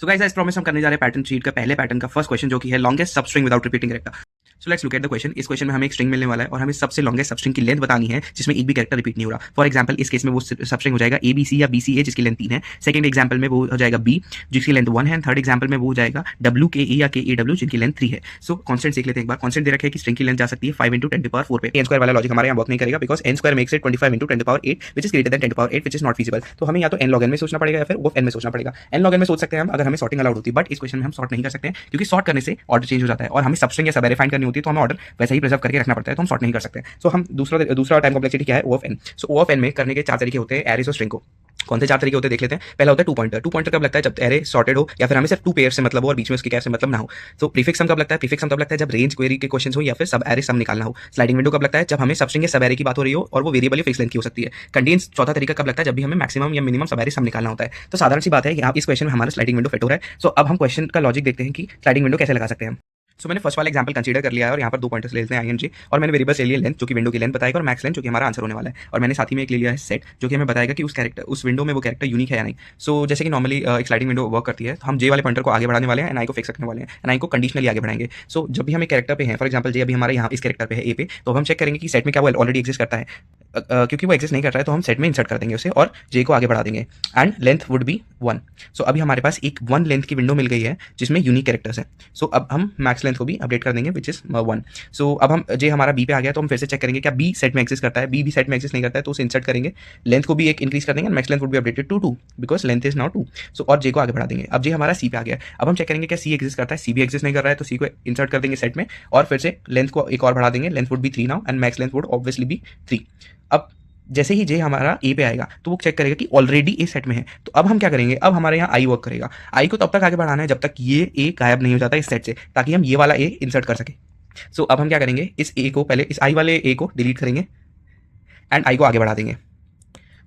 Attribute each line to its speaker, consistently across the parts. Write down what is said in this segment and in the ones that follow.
Speaker 1: So guys as promise हम करने जा रहे हैं पैटर्न शीट का पहले पैटर्न का फर्स्ट क्वेश्चन जो कि है लॉन्गेस्ट सब string without repeating character. So let's look at the question. इस क्वेश्चन में हमें एक स्ट्रिंग मिलने वाला है और हमें सबसे लॉन्गेस्ट सब स्ट्रिंग की लेंथ बतानी है जिसमें एक भी कैरेक्टर रिपीट नहीं हो रहा। फॉर एग्जांपल इस केस में वो सब स्ट्रिंग हो जाएगा ABC या BCA जिसकी लेंथ 3 है। सेकंड एग्जांपल में वो हो जाएगा B जिसकी लेंथ 1 है। थर्ड एग्जांपल में वो हो जाएगा WKA या KAW जिनकी लेंथ 3 है। सो कांस्टेंट देख लेते हैं एक बार। कांस्टेंट दे रखे हैं कि स्ट्रिंग की लेंथ जा सकती है 5 × 10⁴ पे। n² वाला लॉजिक हमारे यहाँ वर्क नहीं करेगा because n² makes it 25 × 10⁸ which is greater than 10⁸ which is not feasible. तो हमें या तो n log n में सोचना पड़ेगा या फिर O(n) में सोचना पड़ेगा। n log n में सोच सकते हैं हम अगर हमें सॉर्टिंग अलाउड होती है, बट इस क्वेश्चन में हम सॉर्ट नहीं कर सकते हैं क्योंकि सॉर्ट करने से ऑर्डर चेंज हो जाता है और हमें सबस्ट्रिंग या सबएरे फाइंड करनी होती है तो हमें ऑर्डर वैसा ही प्रिजर्व करके रखना पड़ता है, तो हम सॉर्ट नहीं कर सकते। सो हम दूसरा टाइम कॉम्प्लेक्सिटी क्या है, O(n). सो O(n) में करने के 4 तरीके होते हैं एरेज और स्ट्रिंग को। कौन से 4 तरीके होते हैं देख लेते हैं। पहला होता है 2 पॉइंटर। 2 पॉइंटर कब लगता है जब एरे सॉर्टेड हो या फिर हमें सिर्फ 2 पेयर से मतलब हो और बीच में उसके कैर से मतलब ना हो। तो प्रीफिक्स सम कब लगता है, प्रीफिक्स सम तब लगता है जब रेंज क्वेरी के क्वेश्चंस हो या फिर सब एरे सम निकालना हो। स्लाइडिंग विंडो कब लगता है जब हमें सबस्ट्रिंग या सब एरे की बात हो रही हो और वो वेरिएबल या फिक्स लेंथ की हो सकती है। कंटेन्स चौथा तरीका कब लगता है जब भी हमें मैक्सिमम या मिनिमम सब एरे सम निकालना होता है। तो साधारण सी बात है कि आप इस क्वेश्चन में हमारा स्लाइडिंग विंडो फिट हो रहा है। सो अब हम क्वेश्चन का लॉजिक देखते हैं कि स्लाइडिंग विंडो कैसे लगा सकते हैं हम। सो मैंने फर्स्ट वाला एग्जांपल कंसीडर कर लिया है और यहाँ पर 2 पॉइंटर्स ले लेते हैं ING और मैंने वेरिएबल्स ले लिए लेंथ जो कि विंडो की लेंथ बताएगा और मैक्स लेंथ जो कि हमारा आंसर होने वाला है, और मैंने साथ ही में एक ले लिया है सेट जो कि हमें बताएगा कि उस विंडो में वो कैरेक्टर यूनिक है या नहीं। सो जैसे कि नॉर्मली एक स्लाइडिंग विंडो वर्क करती है तो हम J वाले पॉइंटर को आगे बढ़ाने वाले हैं एंड I को फिक्स रखने वाले हैं एंड I को कंडीशनली आगे बढ़ाएंगे। सो जब भी हम एक कैरेक्टर पे हैं, फॉर एग्जांपल J अभी हमारे यहाँ इस कैरेक्टर पे है A पे, तो हम चेक करेंगे कि सेट में क्या वो ऑलरेडी एग्जिस्ट करता है। क्योंकि वो एग्जिस्ट नहीं कर रहा है तो हम सेट में इंसर्ट कर देंगे उसे और J को आगे बढ़ा देंगे एंड लेंथ वुड बी 1। सो अभी हमारे पास एक 1 लेंथ की विंडो मिल गई है जिसमें यूनिक कैरेक्टर्स हैं। सो अब हम मैक्स लेंथ को भी अपडेट कर देंगे विच इज 1। सो अब हम J हमारा B पे आ गया तो हम फिर से चेक करेंगे क्या B सेट में एग्जिस्ट करता है। B भी सेट में एग्जिस्ट नहीं करता है तो उसे इंसर्ट करेंगे, लेंथ को भी एक इंक्रीज कर देंगे, max length would be updated to 2 because length is now 2। So और J को आगे बढ़ा देंगे। अब J हमारा C पे आ गया। अब हम चेक करेंगे क्या C एग्जिस्ट करता है। C भी एग्जिस्ट नहीं कर रहा है तो C को इंसर्ट कर देंगे सेट में और फिर से लेंथ को एक और बढ़ा देंगे, length would be 3 now and max length would obviously be 3। अब जैसे ही J हमारा A पे आएगा तो वो चेक करेगा कि ऑलरेडी A सेट में है। तो अब हम क्या करेंगे, अब हमारे यहाँ I वर्क करेगा। I को तब तक आगे बढ़ाना है जब तक ये A गायब नहीं हो जाता इस सेट से, ताकि हम ये वाला A इंसर्ट कर सके। सो अब हम क्या करेंगे, इस A को पहले इस I वाले A को डिलीट करेंगे एंड I को आगे बढ़ा देंगे।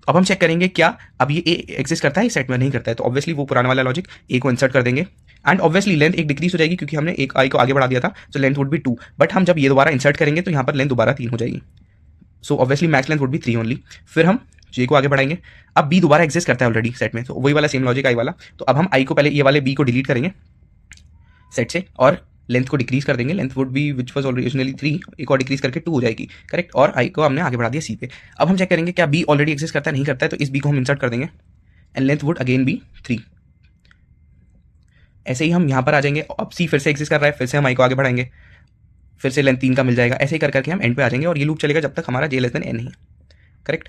Speaker 1: अब हम चेक करेंगे क्या अब ये A एग्जिस्ट करता है इस सेट में, नहीं करता है तो ऑब्वियसली वो पुराना वाला लॉजिक A को इंसर्ट कर देंगे एंड ऑब्वियसली लेंथ एक डिक्रीज हो जाएगी क्योंकि हमने एक I को आगे बढ़ा दिया था। So length would B 2, but हम जब ये दोबारा इंसर्ट करेंगे तो यहाँ पर लेंथ दोबारा 3 हो जाएगी। So obviously max length would be 3 only. फिर हम J को आगे बढ़ाएंगे। अब B दोबारा एग्जिस्ट करता है ऑलरेडी सेट में, तो वही वाला सेम लॉजिक I वाला। तो अब हम I को पहले ये वाले B को डिलीट करेंगे सेट से और लेंथ को डिक्रीज कर देंगे। Length would B which was originally 3, एक और डिक्रीज करके 2 हो जाएगी, करेक्ट। और I को हमने आगे बढ़ा दिया C पे। अब हम चेक करेंगे क्या B ऑलरेडी एग्जिस्ट करता है, नहीं करता है तो इस B को हम इंसर्ट कर देंगे and length would again be 3। ऐसे ही हम यहाँ पर आ जाएंगे। अब C फिर से एग्जिस्ट कर रहा है, फिर से हम I को आगे बढ़ाएंगे, फिर से लेंथ 3 का मिल जाएगा। ऐसे ही कर करके हम एंड पे आ जाएंगे और ये लूप चलेगा जब तक हमारा J n नहीं है, करेक्ट।